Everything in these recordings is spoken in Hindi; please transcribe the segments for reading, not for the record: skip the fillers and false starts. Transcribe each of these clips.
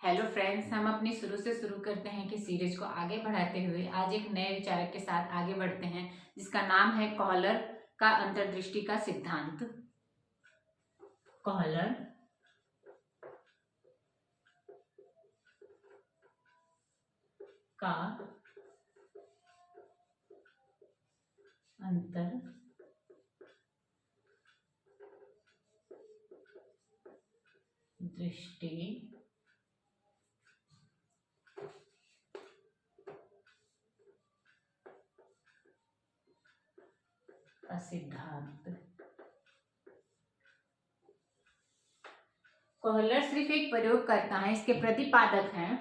हेलो फ्रेंड्स, हम अपनी शुरू करते हैं कि सीरीज को आगे बढ़ाते हुए आज एक नए विचारक के साथ आगे बढ़ते हैं जिसका नाम है कॉहलर का अंतर्दृष्टि का सिद्धांत। कॉहलर का अंतर्दृष्टि का सिद्धांत। कॉहलर सिर्फ एक प्रयोग करता है, इसके प्रतिपादक हैं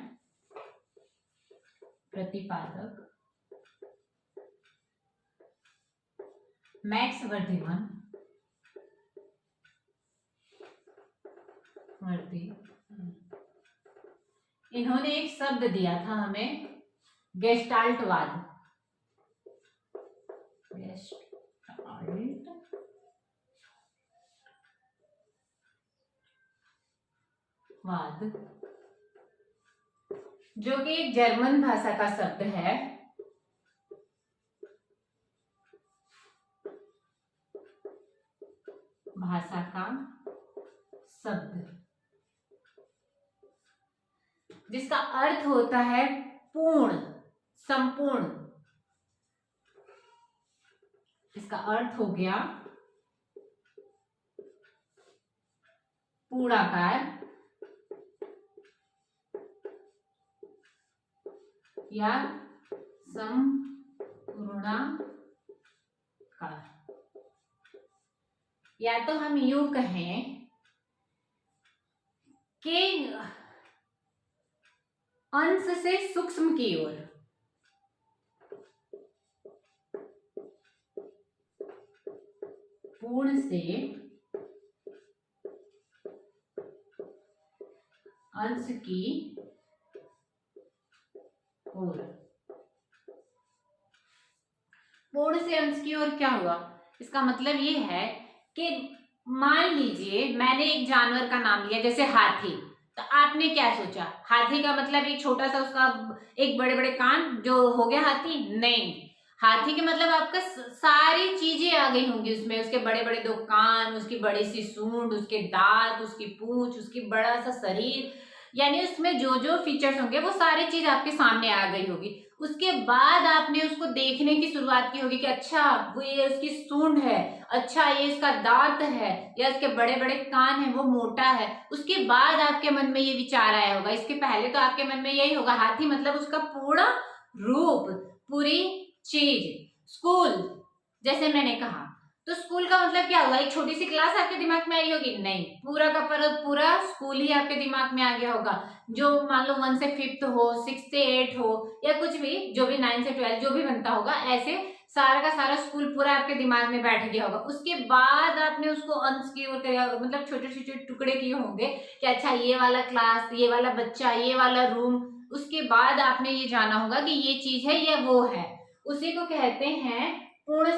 मैक्स वर्धीमन इन्होंने एक शब्द दिया था हमें, गेस्टाल्टवाद। जो कि एक जर्मन भाषा का शब्द है। भाषा का शब्द जिसका अर्थ होता है पूर्ण, संपूर्ण। इसका अर्थ हो गया पूर्णाकार या संपूर्णाकार। या तो हम यूं कहें कि अंश से सूक्ष्म की ओर, पूर्ण से अंश की ओर। पूर्ण से अंश की ओर क्या हुआ? इसका मतलब ये है कि मान लीजिए मैंने एक जानवर का नाम लिया, जैसे हाथी। तो आपने क्या सोचा? हाथी का मतलब एक छोटा सा उसका एक बड़े बड़े कान जो हो गया हाथी? नहीं, हाथी के मतलब आपका सारी चीजें आ गई होंगी उसमें। उसके बड़े बड़े दो कान, उसकी बड़ी सी सूंड, उसके दांत, उसकी पूंछ, उसकी बड़ा सा शरीर, यानी उसमें जो जो फीचर्स होंगे वो सारी चीज आपके सामने आ गई होगी। उसके बाद आपने उसको देखने की शुरुआत की होगी कि अच्छा वो ये उसकी सूंड है, अच्छा ये इसका दांत है, या इसके बड़े बड़े कान है, वो मोटा है। उसके बाद आपके मन में ये विचार आया होगा। इसके पहले तो आपके मन में यही होगा, हाथी मतलब उसका पूरा रूप, पूरी चीज। स्कूल, जैसे मैंने कहा, तो स्कूल का मतलब क्या होगा? एक छोटी सी क्लास आपके दिमाग में आई होगी? नहीं, पूरा का पूरा स्कूल ही आपके दिमाग में आ गया होगा। जो मान लो 1 से 5th हो, 6 से 8 हो, या कुछ भी, जो भी 9 से 12 जो भी बनता होगा, ऐसे सारा का सारा स्कूल पूरा आपके दिमाग में बैठ गया होगा। उसके बाद आपने उसको अंश की ओर मतलब छोटे छोटे टुकड़े किए होंगे कि अच्छा ये वाला क्लास, ये वाला बच्चा, ये वाला रूम। उसके बाद आपने ये जाना होगा कि ये चीज है या वो है। उसी को कहते हैं पूर्ण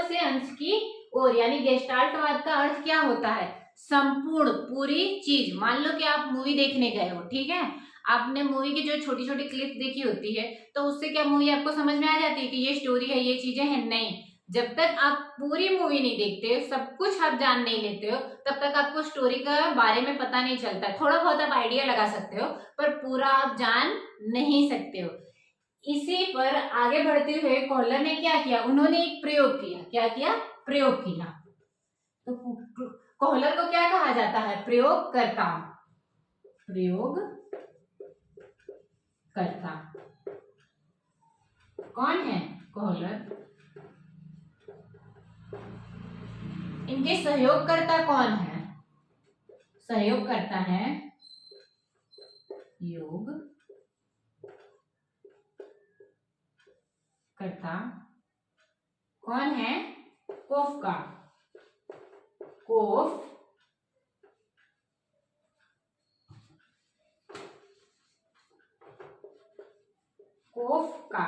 से अंश की ओर, यानी गेस्टाल्टवाद का अर्थ क्या होता है? संपूर्ण, पूरी चीज। मान लो कि आप मूवी देखने गए हो, ठीक है, आपने मूवी की जो छोटी छोटी क्लिप देखी होती है, तो उससे क्या मूवी आपको समझ में आ जाती है कि ये स्टोरी है, ये चीजें हैं? नहीं, जब तक आप पूरी मूवी नहीं देखते, सब कुछ आप जान नहीं लेते हो, तब तक आपको स्टोरी का बारे में पता नहीं चलता है। थोड़ा बहुत आप आइडिया लगा सकते हो, पर पूरा आप जान नहीं सकते हो। इसी पर आगे बढ़ते हुए कॉलर ने क्या किया? उन्होंने एक प्रयोग किया। क्या किया? प्रयोग किया। तो कॉलर को क्या कहा जाता है? प्रयोगकर्ता। कौन है? कॉलर। इनके सहयोगकर्ता कौन है? सहयोगकर्ता है योग करता कौन है? कोफका। कोफका।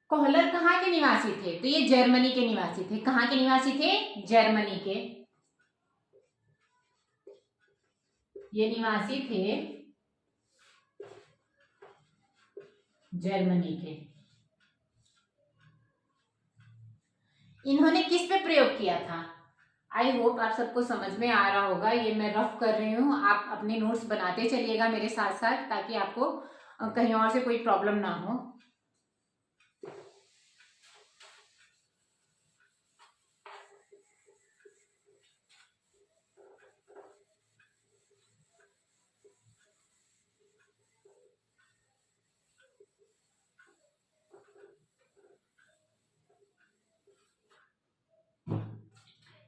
कॉहलर कहाँ के निवासी थे? तो ये जर्मनी के निवासी थे। कहाँ के निवासी थे? जर्मनी के। ये निवासी थे जर्मनी के। इन्होंने किस पे प्रयोग किया था? आई होप आप सबको समझ में आ रहा होगा। ये मैं रफ कर रही हूँ, आप अपने नोट्स बनाते चलिएगा मेरे साथ साथ, ताकि आपको कहीं और से कोई प्रॉब्लम ना हो।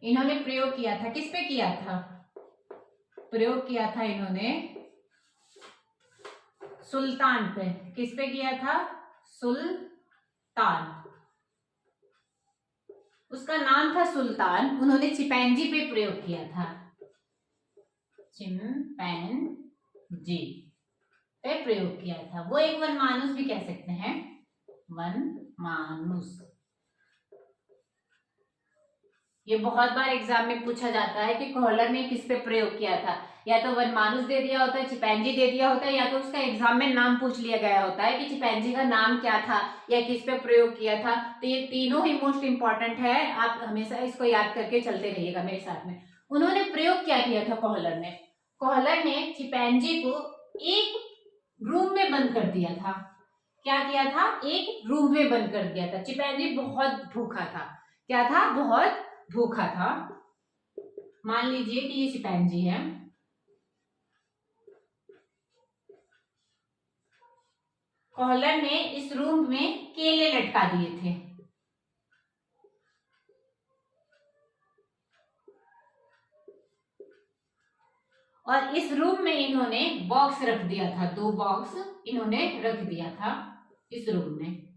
इन्होंने प्रयोग किया था, किस पे किया था? प्रयोग किया था इन्होंने सुल्तान पे। किस पे किया था? सुल्तान। उसका नाम था सुल्तान। उन्होंने चिपैंजी पे प्रयोग किया था, चिंपैंजी पे प्रयोग किया था। वो एक वनमानुष भी कह सकते हैं, वनमानुष। ये बहुत बार एग्जाम में पूछा जाता है कि कोहलर ने किस पे प्रयोग किया था। या तो वनमानुष दे दिया होता है, चिपैंजी दे दिया होता है, या तो उसका एग्जाम में नाम पूछ लिया गया होता है कि चिपैंजी का नाम क्या था या किस पे प्रयोग किया था। तो ये तीनों ही मोस्ट इंपॉर्टेंट है, आप हमेशा इसको याद करके चलते रहिएगा मेरे साथ में। उन्होंने प्रयोग क्या किया था कोहलर ने? कोहलर ने चिपैंजी को एक रूम में बंद कर दिया था। क्या किया था? एक रूम में बंद कर दिया था। चिपैंजी बहुत भूखा था। क्या था? बहुत भूखा था। मान लीजिए कि ये चिपैंजी है, कोहलर ने इस रूम में केले लटका दिए थे। और इस रूम में इन्होंने बॉक्स रख दिया था, 2 बॉक्स इन्होंने रख दिया था इस रूम में,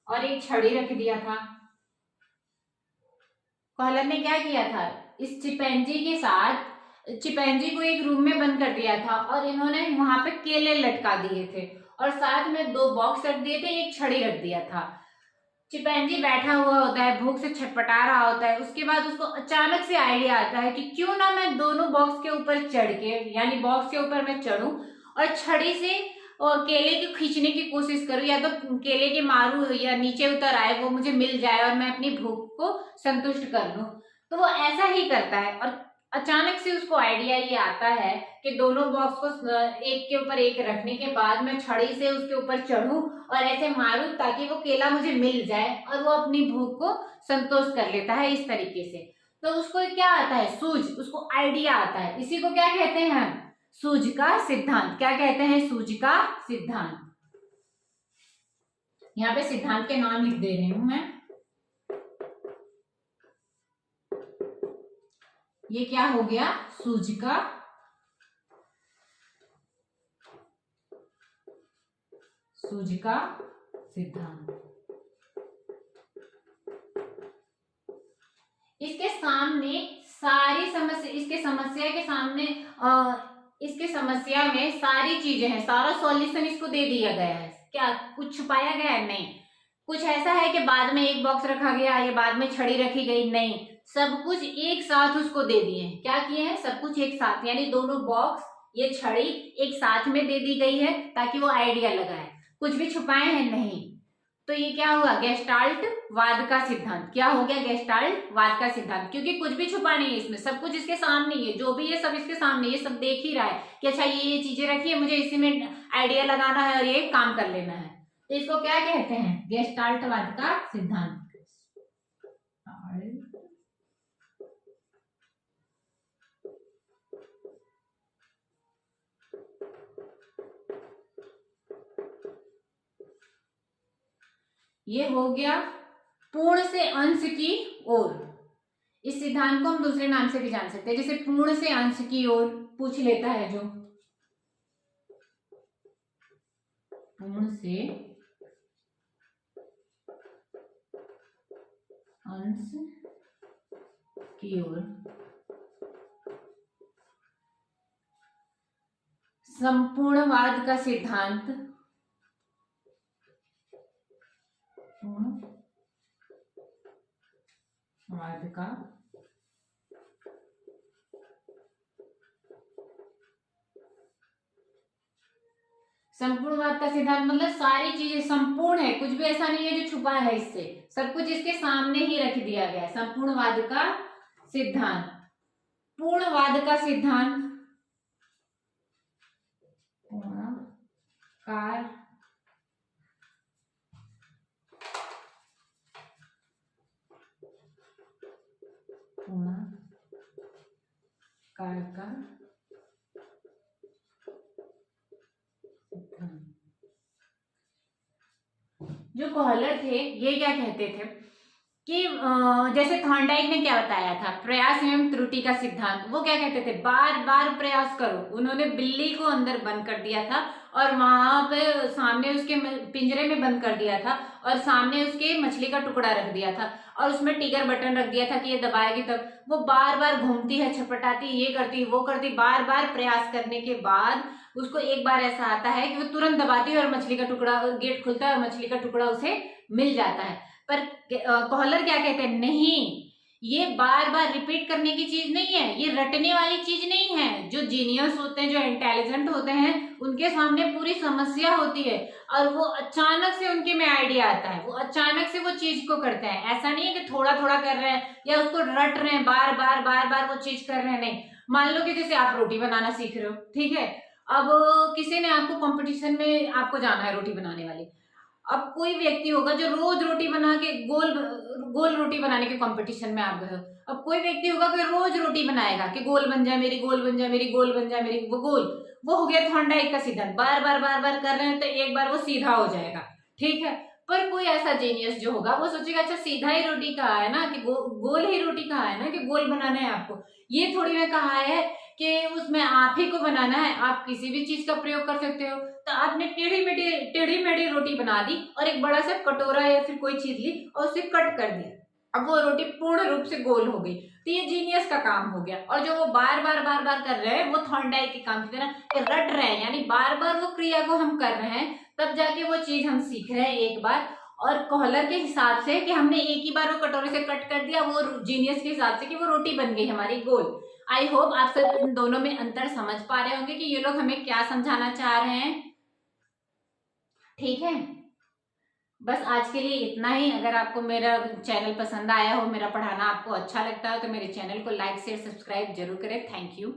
और एक छड़ी रख दिया था। कोहलर ने क्या किया था? इस चिपैंजी के साथ, चिपैंजी को एक रूम में बंद कर दिया था और इन्होंने वहां पे केले लटका दिए थे और साथ में 2 बॉक्स रख दिए थे, एक छड़ी रख दिया था। चिपैंजी बैठा हुआ होता है, भूख से छटपटा रहा होता है। उसके बाद उसको अचानक से आइडिया आता है कि क्यों ना मैं दोनों बॉक्स के ऊपर चढ़ के, यानी बॉक्स के ऊपर मैं चढ़ूं और छड़ी से और केले को खींचने की कोशिश करूं, या तो केले के मारू या नीचे उतर आए, वो मुझे मिल जाए और मैं अपनी भूख को संतुष्ट कर लूं। तो वो ऐसा ही करता है और अचानक से उसको आइडिया ये आता है कि दोनों बॉक्स को एक के ऊपर एक रखने के बाद मैं छड़ी से उसके ऊपर चढ़ूं और ऐसे मारूं ताकि वो केला मुझे मिल जाए, और वो अपनी भूख को संतोष कर लेता है इस तरीके से। तो उसको क्या आता है? सूझ, उसको आइडिया आता है। इसी को क्या कहते हैं? सूझ का सिद्धांत। क्या कहते हैं? सूझ का सिद्धांत। यहाँ पे सिद्धांत के नाम लिख दे रही हूं मैं। ये क्या हो गया? सूझ का सिद्धांत। इसके सामने सारी समस्या, इसके समस्या के सामने इसके समस्या में सारी चीजें हैं, सारा सॉल्यूशन इसको दे दिया गया है। क्या कुछ छुपाया गया है? नहीं। कुछ ऐसा है कि बाद में एक बॉक्स रखा गया या बाद में छड़ी रखी गई? नहीं। सब कुछ एक साथ उसको दे दिए। क्या किए हैं? सब कुछ एक साथ, यानी दोनों बॉक्स, ये छड़ी एक साथ में दे दी गई है ताकि वो आइडिया लगाए। कुछ भी छुपाए हैं? नहीं। तो ये क्या हुआ? गेस्टाल्ट वाद का सिद्धांत। क्या हो गया? गेस्टाल्ट वाद का सिद्धांत। क्योंकि कुछ भी छुपा नहीं है इसमें, सब कुछ इसके सामने ही है। जो भी है सब इसके सामने, ये सब देख ही रहा है कि अच्छा ये चीजें रखी है, मुझे इसी में आइडिया लगाना है और ये काम कर लेना है। तो इसको क्या कहते हैं? गेस्टाल्ट वाद का सिद्धांत। ये हो गया पूर्ण से अंश की ओर। इस सिद्धांत को हम दूसरे नाम से भी जान सकते हैं, जैसे पूर्ण से अंश की ओर पूछ लेता है जो, पूर्ण से अंश की ओर संपूर्णवाद का सिद्धांत, पूर्णवाद का संपूर्णवाद का सिद्धांत मतलब सारी चीजें संपूर्ण है, कुछ भी ऐसा नहीं है जो छुपा है इससे, सब कुछ इसके सामने ही रख दिया गया है। संपूर्णवाद का सिद्धांत, पूर्णवाद का सिद्धांत, पूर्णाकार का जो कॉलर थे ये क्या कहते थे कि जैसे थॉर्नडाइक ने क्या बताया था, प्रयास एवं त्रुटि का सिद्धांत, वो क्या कहते थे, बार बार प्रयास करो। उन्होंने बिल्ली को अंदर बंद कर दिया था और वहां पे सामने उसके पिंजरे में बंद कर दिया था और सामने उसके मछली का टुकड़ा रख दिया था और उसमें टिगर बटन रख दिया था कि ये दबाएगी तब। वो बार बार घूमती है, छपटाती, ये करती, वो करती, बार बार प्रयास करने के बाद उसको एक बार ऐसा आता है कि वो तुरंत दबाती है और मछली का टुकड़ा, गेट खुलता है और मछली का टुकड़ा उसे मिल जाता है। पर कॉलर क्या कहते हैं, नहीं, ये बार बार रिपीट करने की चीज नहीं है, ये रटने वाली चीज नहीं है। जो जीनियस होते हैं, जो इंटेलिजेंट होते हैं, उनके सामने पूरी समस्या होती है और वो अचानक से उनके में आइडिया आता है, वो अचानक से वो चीज को करते हैं। ऐसा नहीं है कि थोड़ा थोड़ा कर रहे हैं या उसको रट रहे हैं, बार बार वो चीज कर रहे हैं, नहीं। मान लो कि जैसे आप रोटी बनाना सीख रहे हो, ठीक है, अब किसी ने आपको कंपटीशन में आपको जाना है रोटी बनाने वाली। अब कोई व्यक्ति होगा जो रोज रोटी बना के गोल रोटी बनाने के कंपटीशन में आप गए हो। अब कोई व्यक्ति होगा कि रोज रोटी बनाएगा कि गोल बन जाए मेरी, गोल बन जाए मेरी, गोल बन जाए मेरी, वो गोल, वो हो गया थॉर्नडाइक का सिद्धांत। बार बार कर रहे हैं तो एक बार वो सीधा हो जाएगा, ठीक है। पर कोई ऐसा जीनियस जो होगा वो सोचेगा अच्छा सीधा ही रोटी कहा है ना, कि गोल ही रोटी कहा है ना, कि गोल बनाना है आपको, ये थोड़ी ना कहा है कि उसमें आप ही को बनाना है। आप किसी भी चीज का प्रयोग कर सकते हो। तो आपने टेढ़ी मेढ़ी रोटी बना दी और एक बड़ा सा कटोरा या फिर कोई चीज ली और उसे कट कर दिया, अब वो रोटी पूर्ण रूप से गोल हो गई। तो ये जीनियस का काम हो गया। और जो वो बार बार कर रहे हैं वो थॉर्नडाइक के काम की तरह रट रहे हैं, यानी बार बार वो क्रिया को हम कर रहे हैं, तब जाके वो चीज हम सीख रहे हैं एक बार। और कॉलर के हिसाब से कि हमने एक ही बार वो कटोरे से कट कर दिया, वो जीनियस के हिसाब से कि वो रोटी बन गई हमारी गोल। आई होप आप सब इन दोनों में अंतर समझ पा रहे होंगे कि ये लोग हमें क्या समझाना चाह रहे हैं, ठीक है। बस आज के लिए इतना ही। अगर आपको मेरा चैनल पसंद आया हो, मेरा पढ़ाना आपको अच्छा लगता हो, तो मेरे चैनल को लाइक शेयर सब्सक्राइब जरूर करें। Thank you.